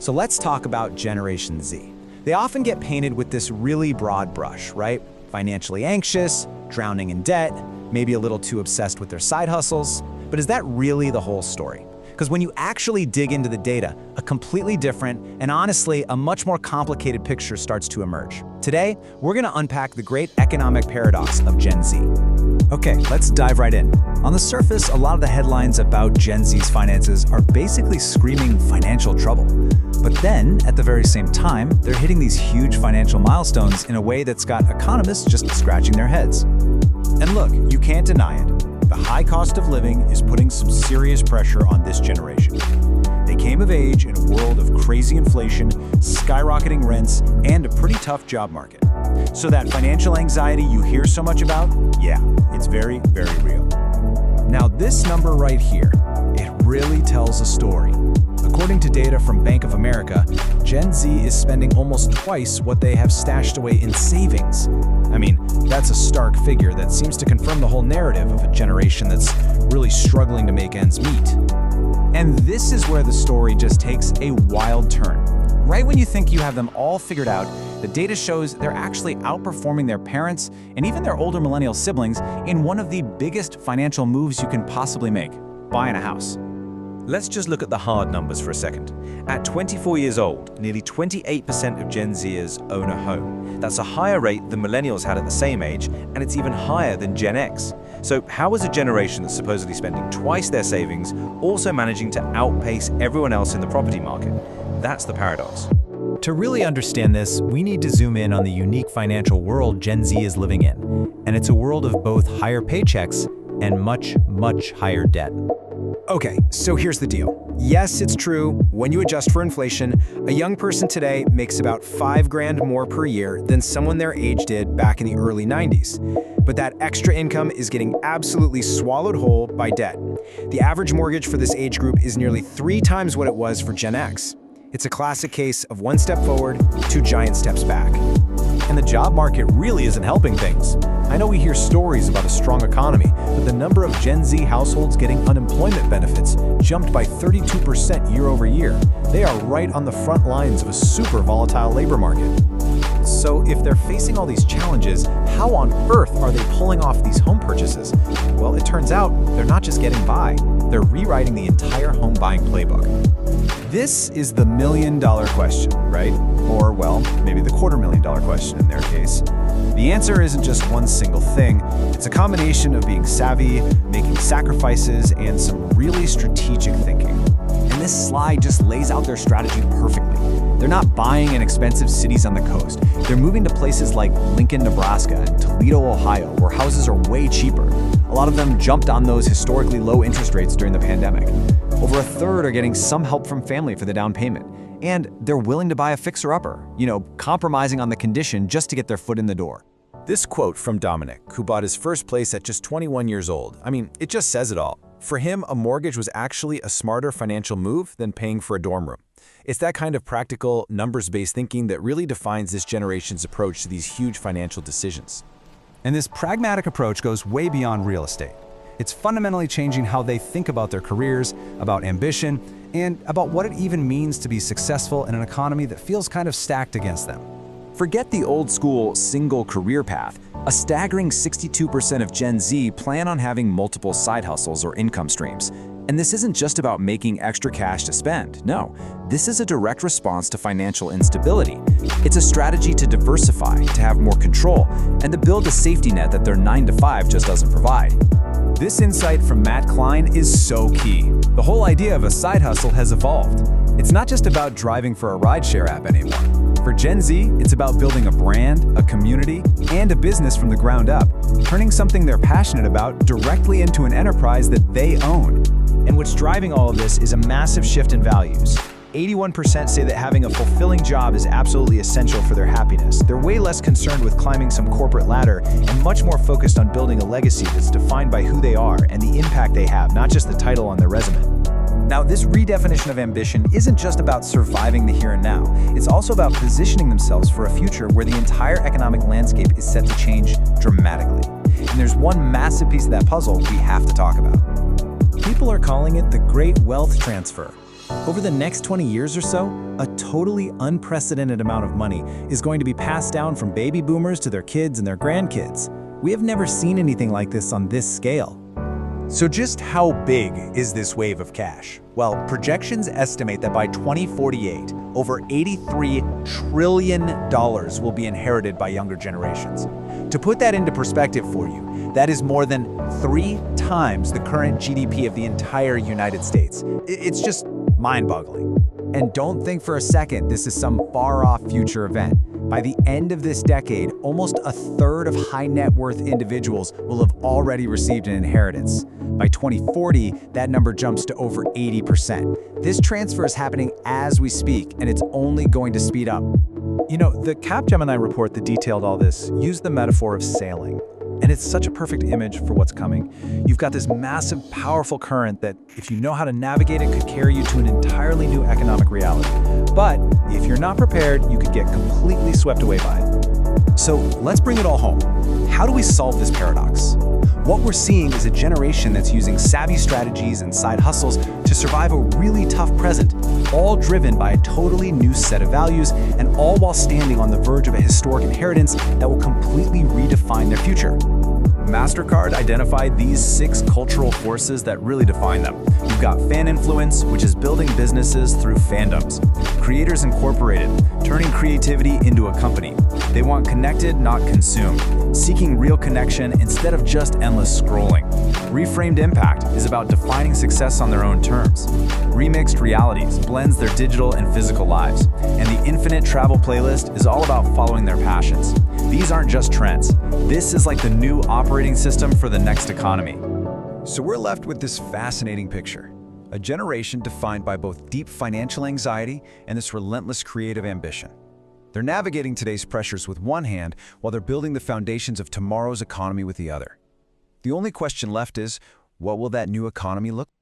So let's talk about Generation Z. They often get painted with this really broad brush, right? Financially anxious, drowning in debt, maybe a little too obsessed with their side hustles. But is that really the whole story? Because when you actually dig into the data, a completely different and honestly a much more complicated picture starts to emerge. Today, we're going to unpack the great economic paradox of Gen Z. Okay, let's dive right in. On the surface, a lot of the headlines about Gen Z's finances are basically screaming financial trouble. But then, at the very same time, they're hitting these huge financial milestones in a way that's got economists just scratching their heads. And look, you can't deny it. The high cost of living is putting some serious pressure on this generation. They came of age in a world of crazy inflation, skyrocketing rents, and a pretty tough job market. So that financial anxiety you hear so much about, yeah, it's very, very real. Now this number right here, it really tells a story. According to data from Bank of America, Gen Z is spending almost twice what they have stashed away in savings. I mean, that's a stark figure that seems to confirm the whole narrative of a generation that's really struggling to make ends meet. And this is where the story just takes a wild turn. Right when you think you have them all figured out, the data shows they're actually outperforming their parents and even their older millennial siblings in one of the biggest financial moves you can possibly make: buying a house. Let's just look at the hard numbers for a second. At 24 years old, nearly 28% of Gen Zers own a home. That's a higher rate than millennials had at the same age, and it's even higher than Gen X. So how is a generation that's supposedly spending twice their savings also managing to outpace everyone else in the property market? That's the paradox. To really understand this, we need to zoom in on the unique financial world Gen Z is living in. And it's a world of both higher paychecks and much, much higher debt. Okay, so here's the deal. Yes, it's true, when you adjust for inflation, a young person today makes about $5,000 more per year than someone their age did back in the early 90s. But that extra income is getting absolutely swallowed whole by debt. The average mortgage for this age group is nearly 3 times what it was for Gen X. It's a classic case of one step forward, 2 giant steps back. And the job market really isn't helping things. I know we hear stories about a strong economy, but the number of Gen Z households getting unemployment benefits jumped by 32% year over year. They are right on the front lines of a super volatile labor market. So if they're facing all these challenges, how on earth are they pulling off these home purchases? Well, it turns out they're not just getting by, they're rewriting the entire home buying playbook. This is the million-dollar question, right? Or, well, maybe the $250,000 question in their case. The answer isn't just one single thing. It's a combination of being savvy, making sacrifices, and some really strategic thinking. And this slide just lays out their strategy perfectly. They're not buying in expensive cities on the coast. They're moving to places like Lincoln, Nebraska, and Toledo, Ohio, where houses are way cheaper. A lot of them jumped on those historically low interest rates during the pandemic. Over a third are getting some help from family for the down payment. And they're willing to buy a fixer-upper, compromising on the condition just to get their foot in the door. This quote from Dominic, who bought his first place at just 21 years old, it just says it all. For him, a mortgage was actually a smarter financial move than paying for a dorm room. It's that kind of practical, numbers-based thinking that really defines this generation's approach to these huge financial decisions. And this pragmatic approach goes way beyond real estate. It's fundamentally changing how they think about their careers, about ambition, and about what it even means to be successful in an economy that feels kind of stacked against them. Forget the old-school single career path. A staggering 62% of Gen Z plan on having multiple side hustles or income streams. And this isn't just about making extra cash to spend. No, this is a direct response to financial instability. It's a strategy to diversify, to have more control, and to build a safety net that their 9-to-5 just doesn't provide. This insight from Matt Klein is so key. The whole idea of a side hustle has evolved. It's not just about driving for a rideshare app anymore. For Gen Z, it's about building a brand, a community, and a business from the ground up, turning something they're passionate about directly into an enterprise that they own. And what's driving all of this is a massive shift in values. 81% say that having a fulfilling job is absolutely essential for their happiness. They're way less concerned with climbing some corporate ladder and much more focused on building a legacy that's defined by who they are and the impact they have, not just the title on their resume. Now, this redefinition of ambition isn't just about surviving the here and now. It's also about positioning themselves for a future where the entire economic landscape is set to change dramatically. And there's one massive piece of that puzzle we have to talk about. People are calling it the Great Wealth Transfer. Over the next 20 years or so, a totally unprecedented amount of money is going to be passed down from baby boomers to their kids and their grandkids. We have never seen anything like this on this scale. So just how big is this wave of cash? Well, projections estimate that by 2048, over $83 trillion will be inherited by younger generations. To put that into perspective for you, that is more than 3 times the current GDP of the entire United States. It's just mind-boggling. And don't think for a second this is some far-off future event. By the end of this decade, almost a third of high-net-worth individuals will have already received an inheritance. By 2040, that number jumps to over 80%. This transfer is happening as we speak, and it's only going to speed up. You know, the Capgemini report that detailed all this used the metaphor of sailing. And it's such a perfect image for what's coming. You've got this massive, powerful current that, if you know how to navigate it, could carry you to an entirely new economic reality. But if you're not prepared, you could get completely swept away by it. So let's bring it all home. How do we solve this paradox? What we're seeing is a generation that's using savvy strategies and side hustles to survive a really tough present, all driven by a totally new set of values, and all while standing on the verge of a historic inheritance that will completely redefine their future. MasterCard identified these 6 cultural forces that really define them. You've got fan influence, which is building businesses through fandoms. Creators Incorporated, turning creativity into a company. They want connected, not consumed, seeking real connection instead of just endless scrolling. Reframed Impact is about defining success on their own terms. Remixed Realities blends their digital and physical lives. And the Infinite Travel Playlist is all about following their passions. These aren't just trends. This is like the new operating system for the next economy. So we're left with this fascinating picture. A generation defined by both deep financial anxiety and this relentless creative ambition. They're navigating today's pressures with one hand while they're building the foundations of tomorrow's economy with the other. The only question left is, what will that new economy look like?